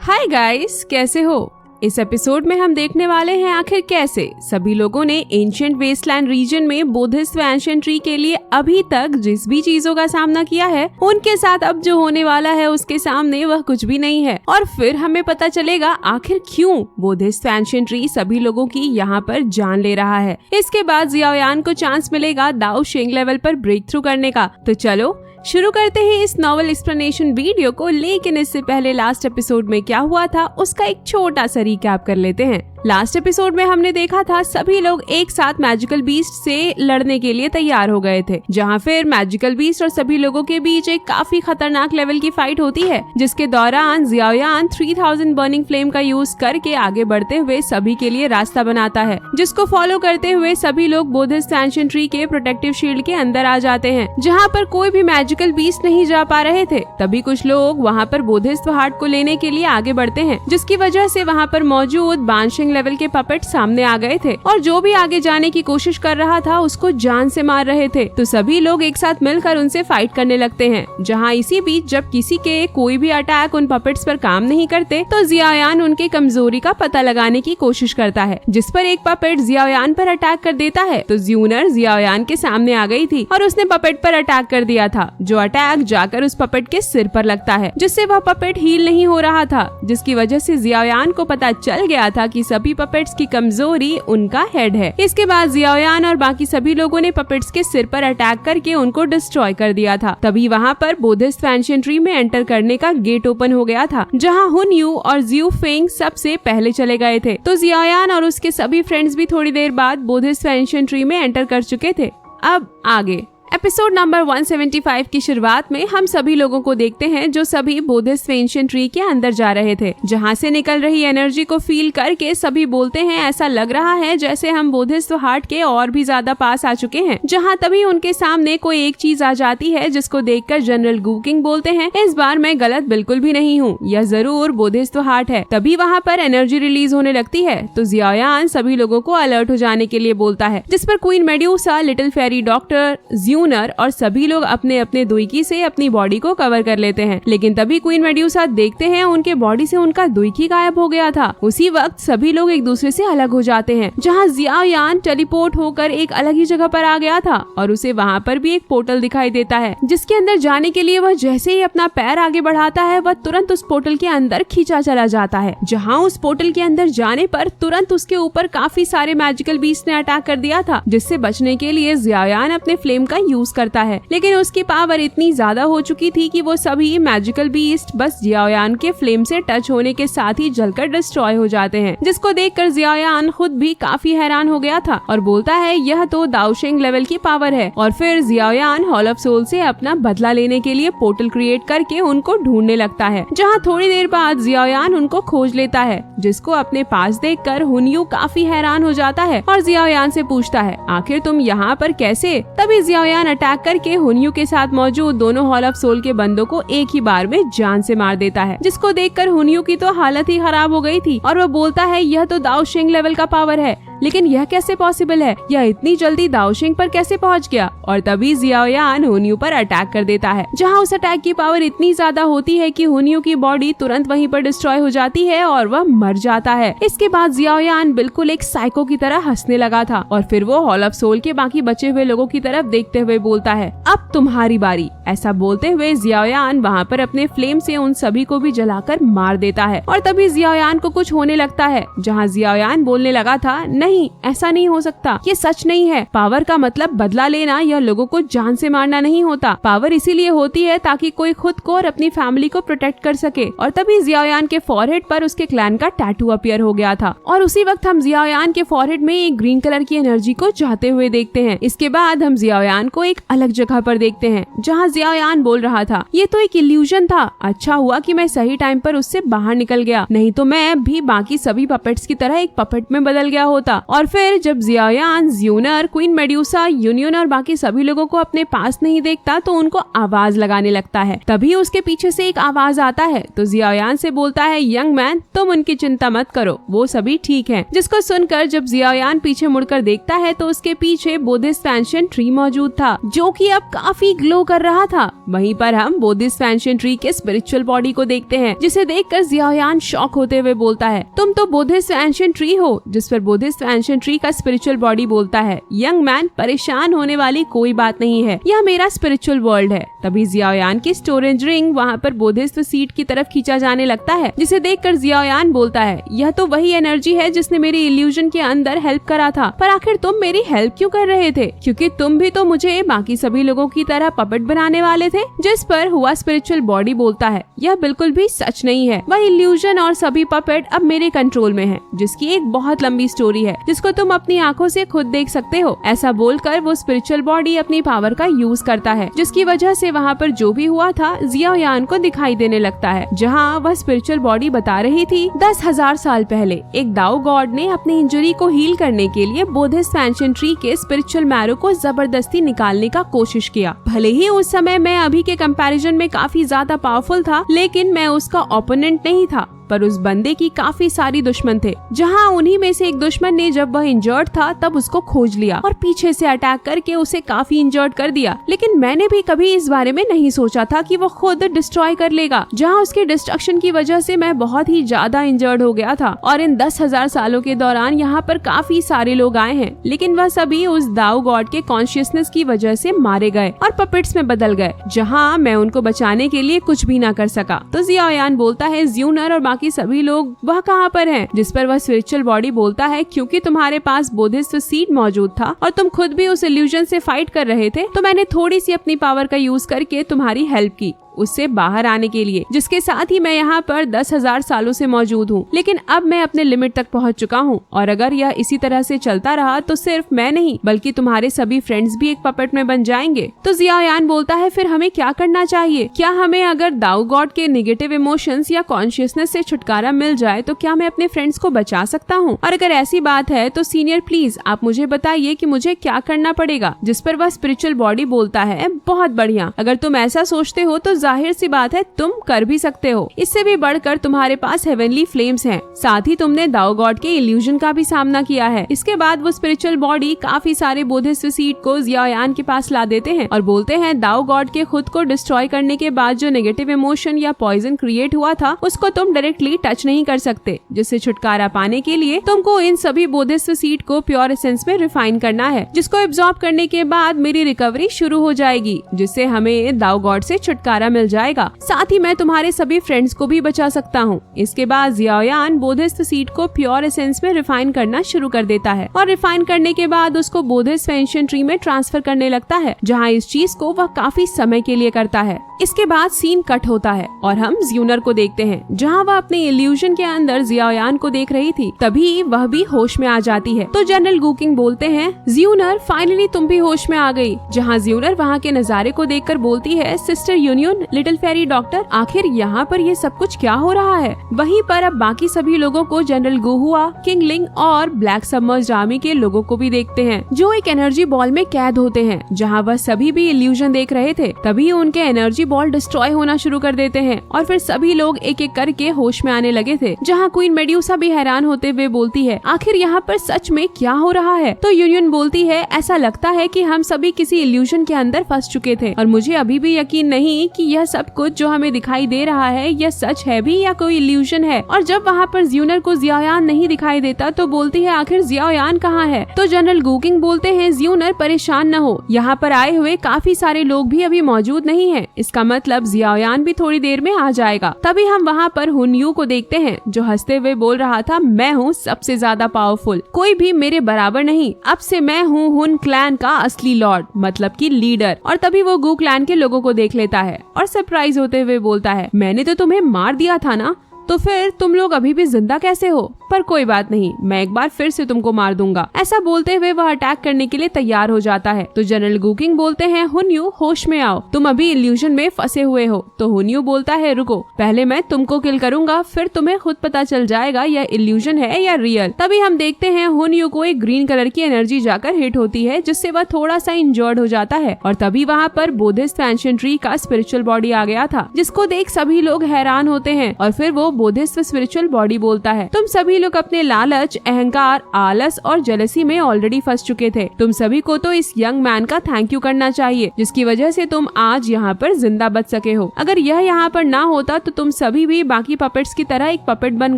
Hi guys, कैसे हो? इस एपिसोड में हम देखने वाले हैं आखिर कैसे सभी लोगों ने एंशिएंट वेस्टलैंड रीजन में बुद्धिस्ट एंशिएंट ट्री के लिए अभी तक जिस भी चीजों का सामना किया है, उनके साथ अब जो होने वाला है उसके सामने वह कुछ भी नहीं है। और फिर हमें पता चलेगा आखिर क्यों बुद्धिस्ट एंशिएंट ट्री सभी लोगों की यहाँ पर जान ले रहा है। इसके बाद जियाओयान को चांस मिलेगा दाओ शिंग लेवल पर ब्रेक थ्रू करने का। तो चलो शुरू करते हैं इस नॉवल एक्सप्लेनेशन वीडियो को, लेकिन इससे पहले लास्ट एपिसोड में क्या हुआ था उसका एक छोटा सा रिकैप कर लेते हैं। लास्ट एपिसोड में हमने देखा था सभी लोग एक साथ मैजिकल बीस्ट से लड़ने के लिए तैयार हो गए थे, जहां फिर मैजिकल बीस्ट और सभी लोगों के बीच एक काफी खतरनाक लेवल की फाइट होती है, जिसके दौरान जियाओयान 3000 बर्निंग फ्लेम का यूज करके आगे बढ़ते हुए सभी के लिए रास्ता बनाता है, जिसको फॉलो करते हुए सभी लोग बुद्धिस्ट एंशिएंट ट्री के प्रोटेक्टिव शील्ड के अंदर आ जाते हैं, जहाँ पर कोई भी मैजिकल बीस्ट नहीं जा पा रहे थे। तभी कुछ लोग वहाँ पर बुद्धिस्ट हार्ट को लेने के लिए आगे बढ़ते हैं, जिसकी वजह से वहाँ पर मौजूद बानशिंग लेवल के पपेट सामने आ गए थे और जो भी आगे जाने की कोशिश कर रहा था उसको जान से मार रहे थे। तो सभी लोग एक साथ मिलकर उनसे फाइट करने लगते हैं, जहाँ इसी बीच जब किसी के कोई भी अटैक उन पपेट्स पर काम नहीं करते तो जियाओयान उनके कमजोरी का पता लगाने की कोशिश करता है, जिस पर एक पपेट जियाओयान पर अटैक कर देता है। तो ज्यूनर जियाओयान के सामने आ गई थी और उसने पपेट पर अटैक कर दिया था, जो अटैक जाकर उस पपेट के सिर पर लगता है, जिससे वह पपेट हील नहीं हो रहा था, जिसकी वजह से जियाओयान को पता चल गया था कि सभी पपेट्स की कमजोरी उनका हेड है। इसके बाद जियाओयान और बाकी सभी लोगों ने पपेट्स के सिर पर अटैक करके उनको डिस्ट्रॉय कर दिया था। तभी वहाँ पर बुद्धिस्ट एंशिएंट ट्री में एंटर करने का गेट ओपन हो गया था, जहाँ हुनयू और जियू फेंग सबसे पहले चले गए थे। तो जियाओयान और उसके सभी फ्रेंड्स भी थोड़ी देर बाद बुद्धिस्ट एंशिएंट ट्री में एंटर कर चुके थे। अब आगे एपिसोड नंबर 175 की शुरुआत में हम सभी लोगों को देखते हैं जो सभी बुद्धिस्ट एंशिएंट ट्री के अंदर जा रहे थे, जहां से निकल रही एनर्जी को फील करके सभी बोलते हैं ऐसा लग रहा है जैसे हम बुद्धिस्ट हार्ट के और भी ज्यादा पास आ चुके हैं। जहां तभी उनके सामने कोई एक चीज आ जाती है जिसको देखकर जनरल गुकिंग बोलते हैं, इस बार मैं गलत बिल्कुल भी नहीं हूँ, यह जरूर बुद्धिस्ट हार्ट है। तभी वहाँ पर एनर्जी रिलीज होने लगती है। तो जियाओयान सभी लोगों को अलर्ट हो जाने के लिए बोलता है, जिस पर queen medusa, little fairy doctor, और सभी लोग अपने अपने दुईकी से अपनी बॉडी को कवर कर लेते हैं। लेकिन तभी क्वीन मेड्यूसा देखते हैं उनके बॉडी से उनका दुईकी गायब हो गया था। उसी वक्त सभी लोग एक दूसरे से अलग हो जाते हैं, जहां जियाओयान टेलीपोर्ट होकर एक अलग ही जगह पर आ गया था और उसे वहां पर भी एक पोर्टल दिखाई देता है, जिसके अंदर जाने के लिए वह जैसे ही अपना पैर आगे बढ़ाता है वह तुरंत उस पोर्टल के अंदर खींचा चला जाता है। जहाँ उस पोर्टल के अंदर जाने पर तुरंत उसके ऊपर काफी सारे मैजिकल बीस्ट ने अटैक कर दिया था, जिससे बचने के लिए जियाओयान अपने फ्लेम का यूज करता है। लेकिन उसकी पावर इतनी ज्यादा हो चुकी थी कि वो सभी मैजिकल बीस्ट बस जियाओयान के फ्लेम से टच होने के साथ ही जलकर डिस्ट्रॉय हो जाते हैं, जिसको देखकर जियाओयान खुद भी काफी हैरान हो गया था और बोलता है यह तो दाओ शिंग लेवल की पावर है। और फिर जियाओयान हॉल ऑफ सोल से अपना बदला लेने के लिए पोर्टल क्रिएट करके उनको ढूंढने लगता है, जहाँ थोड़ी देर बाद जियाओयान उनको खोज लेता है, जिसको अपने पास देखकर हुनयू काफी हैरान हो जाता है और जियाओयान से पूछता है आखिर तुम यहाँ पर कैसे। तभी जियाओयान अटैक करके हुनयू के साथ मौजूद दोनों हॉल ऑफ सोल के बंदों को एक ही बार में जान से मार देता है, जिसको देखकर हुनयू की तो हालत ही खराब हो गई थी और वह बोलता है यह तो दाओ शिंग लेवल का पावर है, लेकिन यह कैसे पॉसिबल है, यह इतनी जल्दी दाओ शिंग पर कैसे पहुंच गया। और तभी जियाओयान हुनयू पर अटैक कर देता है, जहां उस अटैक की पावर इतनी ज्यादा होती है कि हुनयू की बॉडी तुरंत वहीं पर डिस्ट्रॉय हो जाती है और वह मर जाता है। इसके बाद जियाओयान बिल्कुल एक साइको की तरह हंसने लगा था और फिर वो हॉल ऑफ सोल के बाकी बचे हुए लोगों की तरफ देखते हुए बोलता है अब तुम्हारी बारी। ऐसा बोलते हुए जियाओयान वहाँ पर अपने फ्लेम से उन सभी को भी जलाकर मार देता है। और तभी जियाओयान को कुछ होने लगता है, जहाँ जियाओयान बोलने लगा था नहीं, ऐसा नहीं हो सकता, ये सच नहीं है। पावर का मतलब बदला लेना या लोगों को जान से मारना नहीं होता। पावर इसीलिए होती है ताकि कोई खुद को और अपनी फैमिली को प्रोटेक्ट कर सके। और तभी जियाओयान के फॉरहेड पर उसके क्लैन का टैटू अपीयर हो गया था और उसी वक्त हम जियाओयान के फॉरहेड में एक ग्रीन कलर की एनर्जी को जाते हुए देखते हैं। इसके बाद हम जियाओयान को एक अलग जगह पर देखते हैं, जहाँ जियाओयान बोल रहा था ये तो एक इल्यूजन था, अच्छा हुआ कि मैं सही टाइम पर उससे बाहर निकल गया, नहीं तो मैं भी बाकी सभी पपेट्स की तरह एक पपेट में बदल गया होता। दिया। और फिर जब जियायान, ज्यूनर, क्वीन मेड्यूसा, यूनियन और बाकी सभी लोगों को अपने पास नहीं देखता तो उनको आवाज लगाने लगता है। तभी उसके पीछे से एक आवाज आता है तो जियायान से बोलता है, यंग मैन तुम उनकी चिंता मत करो, वो सभी ठीक हैं। जिसको सुनकर जब जियायान पीछे मुड़कर देखता है तो उसके पीछे बुद्धिस्ट एंशिएंट ट्री मौजूद था जो कि अब काफी ग्लो कर रहा था। वहीं पर हम बुद्धिस्ट एंशिएंट ट्री के स्पिरिचुअल बॉडी को देखते हैं जिसे देखकर जियायान शॉक होते हुए बोलता है, तुम तो बुद्धिस्ट एंशिएंट ट्री हो। जिस पर बुद्धिस्ट एंशिएंट ट्री का स्पिरिचुअल बॉडी बोलता है, यंग मैन परेशान होने वाली कोई बात नहीं है, यह मेरा स्पिरिचुअल वर्ल्ड है। तभी जियायान की स्टोरेज रिंग वहाँ पर बुद्धिस्ट सीट की तरफ खींचा जाने लगता है जिसे देखकर जियायान बोलता है, यह तो वही एनर्जी है जिसने मेरी इल्यूजन के अंदर हेल्प करा था, पर आखिर तुम मेरी हेल्प क्यों कर रहे थे, क्योंकि तुम भी तो मुझे बाकी सभी लोगों की तरह पपेट बनाने वाले थे। जिस पर हुआ स्पिरिचुअल बॉडी बोलता है, यह बिल्कुल भी सच नहीं है, वह इल्यूजन और सभी पपेट अब मेरे कंट्रोल में है, जिसकी एक बहुत लंबी स्टोरी है जिसको तुम अपनी आंखों से खुद देख सकते हो। ऐसा बोलकर वो स्पिरिचुअल बॉडी अपनी पावर का यूज करता है जिसकी वजह से वहाँ पर जो भी हुआ था जियायान को दिखाई देने लगता है। जहाँ वह स्पिरिचुअल बॉडी बता रही थी 10,000 साल पहले एक दाओ गॉड ने अपनी इंजरी को हील करने के लिए बुद्धिस्ट एंशिएंट ट्री के स्पिरिचुअल मैरो को जबरदस्ती निकालने का कोशिश किया। भले ही उस समय मैं अभी के कंपैरिजन में काफी ज्यादा पावरफुल था, लेकिन मैं उसका ओपोनेंट नहीं था, पर उस बंदे की काफी सारी दुश्मन थे। जहां उन्हीं में से एक दुश्मन ने जब वह इंजर्ड था तब उसको खोज लिया और पीछे से अटैक करके उसे काफी इंजर्ड कर दिया। लेकिन मैंने भी कभी इस बारे में नहीं सोचा था कि वो खुद डिस्ट्रॉय कर लेगा। जहां उसके डिस्ट्रक्शन की वजह से मैं बहुत ही ज्यादा इंजर्ड हो गया था और इन 10,000 सालों के दौरान यहाँ पर काफी सारे लोग आए हैं, लेकिन वह सभी उस दाओ गॉड के कॉन्शियसनेस की वजह से मारे गए और पपेट्स में बदल गए, जहाँ मैं उनको बचाने के लिए कुछ भी ना कर सका। तो जियायान बोलता है, ज्यूनर और बाकी सभी लोग वह कहाँ पर हैं? जिस पर वह स्पिरिचुअल बॉडी बोलता है, क्योंकि तुम्हारे पास बुद्धिस्ट सीड मौजूद था और तुम खुद भी उस इल्यूजन से फाइट कर रहे थे, तो मैंने थोड़ी सी अपनी पावर का यूज करके तुम्हारी हेल्प की उससे बाहर आने के लिए, जिसके साथ ही मैं यहाँ पर 10,000 सालों से मौजूद हूँ। लेकिन अब मैं अपने लिमिट तक पहुँच चुका हूँ और अगर यह इसी तरह से चलता रहा तो सिर्फ मैं नहीं बल्कि तुम्हारे सभी फ्रेंड्स भी एक पपेट में बन जाएंगे। तो जियायान बोलता है, फिर हमें क्या करना चाहिए? क्या हमें अगर दाओ गॉड के नेगेटिव इमोशंस या कॉन्शियसनेस से छुटकारा मिल जाए तो क्या मैं अपने फ्रेंड्स को बचा सकता हूँ? और अगर ऐसी बात है तो सीनियर प्लीज आप मुझे बताइए कि मुझे क्या करना पड़ेगा। जिस पर वह स्पिरिचुअल बॉडी बोलता है, बहुत बढ़िया, अगर तुम ऐसा सोचते हो तो जाहिर सी बात है तुम कर भी सकते हो। इससे भी बढ़कर तुम्हारे पास हेवनली फ्लेम्स हैं, साथ ही तुमने दाओ गॉड के इल्यूजन का भी सामना किया है। इसके बाद वो स्पिरिचुअल बॉडी काफी सारे बुद्धिस्ट सीड को जियायान के पास ला देते हैं और बोलते हैं, दाओ गॉड के खुद को डिस्ट्रॉय करने के बाद जो नेगेटिव इमोशन या पॉइजन क्रिएट हुआ था उसको तुम डायरेक्टली टच नहीं कर सकते। जिससे छुटकारा पाने के लिए तुमको इन सभी बुद्धिस्ट सीड को प्योर एसेंस में रिफाइन करना है, जिसको एब्जॉर्ब करने के बाद मेरी रिकवरी शुरू हो जाएगी, जिससे हमें दाओ गॉड से छुटकारा मिल जाएगा। साथ ही मैं तुम्हारे सभी फ्रेंड्स को भी बचा सकता हूँ। इसके बाद जियायान बुद्धिस्ट सीड को प्योर एसेंस में रिफाइन करना शुरू कर देता है और रिफाइन करने के बाद उसको बुद्धिस्ट एंशिएंट ट्री में ट्रांसफर करने लगता है, जहाँ इस चीज को वह काफी समय के लिए करता है। इसके बाद सीन कट होता है और हम ज्यूनर को देखते हैं, जहाँ वह अपने इल्यूजन के अंदर जियायान को देख रही थी। तभी वह भी होश में आ जाती है। तो जनरल गुकिंग बोलते हैं, ज्यूनर फाइनली तुम भी होश में आ गई। जहाँ ज्यूनर वहाँ के नजारे को देखकर बोलती है, sister union, little fairy doctor, आखिर यहाँ पर ये सब कुछ क्या हो रहा है? वहीं पर अब बाकी सभी लोगों को जनरल गुहुआ, किंग लिंग और ब्लैक सबमर्ज्ड आर्मी के लोगों को भी देखते हैं, जो एक एनर्जी बॉल में कैद होते हैं, जहाँ वह सभी भी इल्यूजन देख रहे थे। तभी उनके एनर्जी बॉल डिस्ट्रॉय होना शुरू कर देते हैं और फिर सभी लोग एक एक करके होश में आने लगे थे। जहाँ क्वीन मेड्यूसा भी हैरान होते हुए बोलती है, आखिर यहाँ पर सच में क्या हो रहा है? तो यूनियन बोलती है, ऐसा लगता है कि हम सभी किसी इल्यूजन के अंदर फंस चुके थे और मुझे अभी भी यकीन नहीं कि यह सब कुछ जो हमें दिखाई दे रहा है यह सच है भी या कोई इल्यूजन है। और जब वहाँ पर ज्यूनर को जियायान नहीं दिखाई देता तो बोलती है, आखिर जियायान कहाँ है? तो जनरल गुकिंग बोलते हैं, ज्यूनर परेशान न हो, यहाँ पर आए हुए काफी सारे लोग भी अभी मौजूद नहीं है, इसका मतलब जियायान भी थोड़ी देर में आ जाएगा। तभी हम वहाँ पर हुनयू को देखते हैं, जो हंसते हुए बोल रहा था, मैं हूँ सबसे ज्यादा पावरफुल, कोई भी मेरे बराबर नहीं, अब से मैं हूँ हुन क्लैन का असली लॉर्ड, मतलब कि लीडर। और तभी वो गू क्लैन के लोगों को देख लेता है और सरप्राइज होते हुए बोलता है, मैंने तो तुम्हें मार दिया था ना, तो फिर तुम लोग अभी भी जिंदा कैसे हो? पर कोई बात नहीं, मैं एक बार फिर से तुमको मार दूंगा। ऐसा बोलते हुए वह अटैक करने के लिए तैयार हो जाता है। तो जनरल गुकिंग बोलते हैं, हुन्यू होश में आओ, तुम अभी इल्यूजन में फंसे हुए हो। तो हुन्यू बोलता है, रुको, पहले मैं तुमको किल करूंगा, फिर तुम्हें खुद पता चल जाएगा यह इल्यूजन है या रियल। तभी हम देखते हैं हुन्यू को एक ग्रीन कलर की एनर्जी जाकर हिट होती है, जिससे वह थोड़ा सा इंजर्ड हो जाता है। और तभी वहाँ पर बुद्धिस्ट एंशिएंट ट्री का स्पिरिचुअल बॉडी आ गया था, जिसको देख सभी लोग हैरान होते हैं। और फिर वो बुद्धिस्ट स्पिरिचुअल बॉडी बोलता है, तुम सभी लोग अपने लालच, अहंकार, आलस और जेलसी में ऑलरेडी फंस चुके थे। तुम सभी को तो इस यंग मैन का थैंक यू करना चाहिए, जिसकी वजह से तुम आज यहाँ पर जिंदा बच सके हो। अगर यह यहाँ पर ना होता तो तुम सभी भी बाकी पपेट्स की तरह एक पपेट बन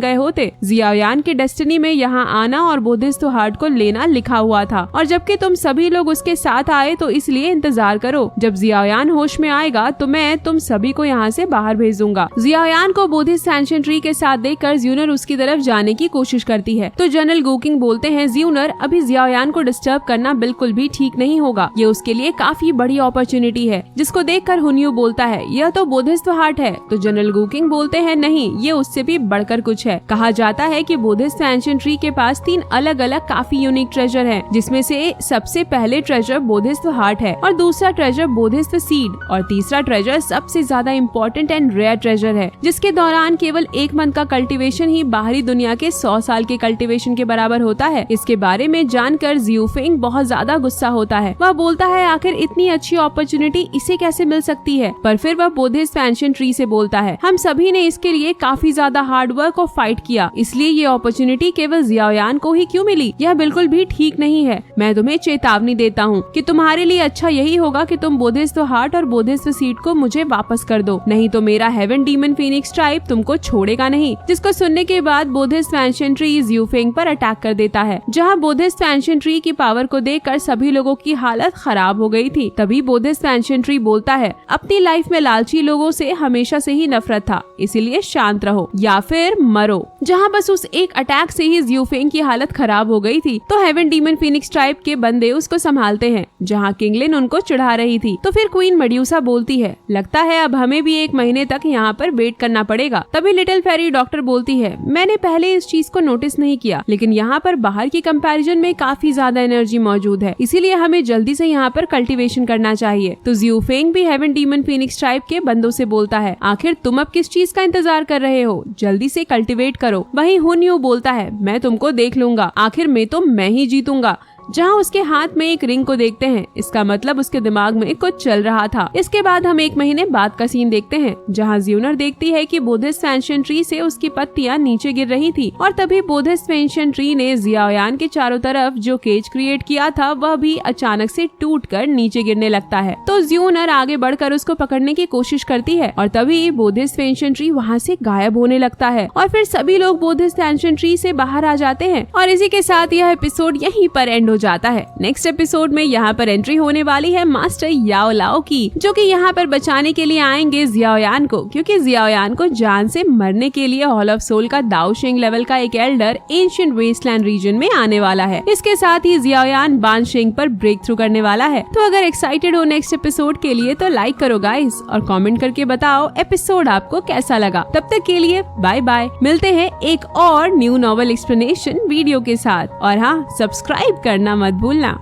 गए होते। जियाओयान की डेस्टिनी में यहाँ आना और बुद्धिस्ट हार्ट को लेना लिखा हुआ था, और जबकि तुम सभी लोग उसके साथ आए तो इसलिए इंतजार करो। जब जियाओयान होश में आएगा तो मैं तुम सभी को यहाँ से बाहर भेज दूंगा। जियाओयान को बुद्धिस्ट एंशिएंट ट्री के साथ देखकर ज्यूनर उसकी तरफ जाने की कोशिश करती है। तो जनरल गुकिंग बोलते हैं, ज्यूनर, अभी जियाओयान को डिस्टर्ब करना बिल्कुल भी ठीक नहीं होगा, ये उसके लिए काफी बड़ी अपॉर्चुनिटी है। जिसको देखकर हुन्यू बोलता है, यह तो बुद्धिस्ट हार्ट है। तो जनरल गुकिंग बोलते हैं, नहीं, ये उससे भी बढ़कर कुछ है। कहा जाता है कि बुद्धिस्ट एंशिएंट ट्री के पास 3 अलग अलग काफी यूनिक ट्रेजर हैं, जिसमें से सबसे पहले ट्रेजर बुद्धिस्ट हार्ट है, और दूसरा ट्रेजर बुद्धिस्ट सीड, और तीसरा ट्रेजर सबसे ज्यादा इम्पोर्टेंट एंड रेयर ट्रेजर है, जिसके दौरान केवल 1 मंथ का कल्टीवेशन ही बाहरी दुनिया के 100 साल के कल्टीवेशन के बराबर होता है। इसके बारे में जानकर जियूफेंग बहुत ज्यादा गुस्सा होता है। वह बोलता है, आखिर इतनी अच्छी अपॉर्चुनिटी इसे कैसे मिल सकती है। पर फिर वह बुद्धिस्ट एंशिएंट ट्री से बोलता है, हम सभी ने इसके लिए काफी ज्यादा हार्ड वर्क और फाइट किया, इसलिए ये अपॉर्चुनिटी केवल जियाओयान को ही क्यों मिली। यह बिल्कुल भी ठीक नहीं है। मैं तुम्हें चेतावनी देता हूँ कि तुम्हारे लिए अच्छा यही होगा कि तुम बुद्धिस्ट हार्ट और बुद्धिस्ट सीड को मुझे वापस कर दो, नहीं तो मेरा हेवन डीमन फीनिक्स ट्राइब तुमको छोड़ेगा नहीं। जिसको सुनने के बाद बुद्धिस्ट एंशिएंट ट्री जियूफेंग पर अटैक कर देता है, जहाँ बुद्धिस्ट एंशिएंट ट्री की पावर को देखकर सभी लोगों की हालत खराब हो गई थी। तभी बुद्धिस्ट एंशिएंट ट्री बोलता है, अपनी लाइफ में लालची लोगों से हमेशा से ही नफरत था, इसीलिए शांत रहो या फिर मरो। जहाँ बस उस एक अटैक से ही जियूफेंग की हालत खराब हो गई थी, तो हेवन डीमन फीनिक्स ट्राइब के बंदे उसको संभालते हैं, जहाँ किंगलिन उनको चढ़ा रही थी। तो फिर क्वीन मेड्यूसा बोलती है, लगता है अब हमें भी 1 महीने तक यहाँ पर वेट करना पड़ेगा। तभी लिटिल फेरी डॉक्टर बोलती है, मैंने पहले इस चीज को नोटिस नहीं किया, लेकिन यहाँ पर बाहर की कंपैरिजन में काफी ज्यादा एनर्जी मौजूद है, इसीलिए हमें जल्दी से यहाँ पर कल्टीवेशन करना चाहिए। तो जियूफेंग भी हेवन डीमन फीनिक्स ट्राइब के बंदों से बोलता है, आखिर तुम अब किस चीज का इंतजार कर रहे हो, जल्दी से कल्टीवेट करो। वहीं हुन्यू बोलता है, मैं तुमको देख लूंगा, आखिर में तो मैं ही जीतूंगा। जहाँ उसके हाथ में एक रिंग को देखते हैं, इसका मतलब उसके दिमाग में कुछ चल रहा था। इसके बाद हम 1 महीने बाद का सीन देखते हैं, जहाँ ज्यूनर देखती है कि बुद्धिस्ट एंशिएंट ट्री से उसकी पत्तियां नीचे गिर रही थी, और तभी बुद्धिस्ट एंशिएंट ट्री ने जियाओयान के चारों तरफ जो केज क्रिएट किया था वह भी अचानक से टूटकर नीचे गिरने लगता है। तो ज्यूनर आगे बढ़कर उसको पकड़ने की कोशिश करती है, और तभी बुद्धिस्ट एंशिएंट ट्री वहाँ से गायब होने लगता है, और फिर सभी लोग बुद्धिस्ट एंशिएंट ट्री से बाहर आ जाते हैं। और इसी के साथ यह एपिसोड यहीं पर एंड हो जाता है। नेक्स्ट एपिसोड में यहाँ पर एंट्री होने वाली है मास्टर याओ लाओ की, जो कि यहाँ पर बचाने के लिए आएंगे जियाओयान को, क्योंकि जियाओयान को जान से मरने के लिए हॉल ऑफ सोल का दाओशिंग लेवल का एक एल्डर एंशिएंट वेस्टलैंड रीजन में आने वाला है। इसके साथ ही जियाओयान बानशिंग पर ब्रेक थ्रू करने वाला है। तो अगर एक्साइटेड हो नेक्स्ट एपिसोड के लिए तो लाइक करो गाइस, और कमेंट करके बताओ एपिसोड आपको कैसा लगा। तब तक के लिए बाय बाय, मिलते हैं एक और न्यू नॉवल एक्सप्लेनेशन वीडियो के साथ, और हाँ, सब्सक्राइब करना मत भूलना।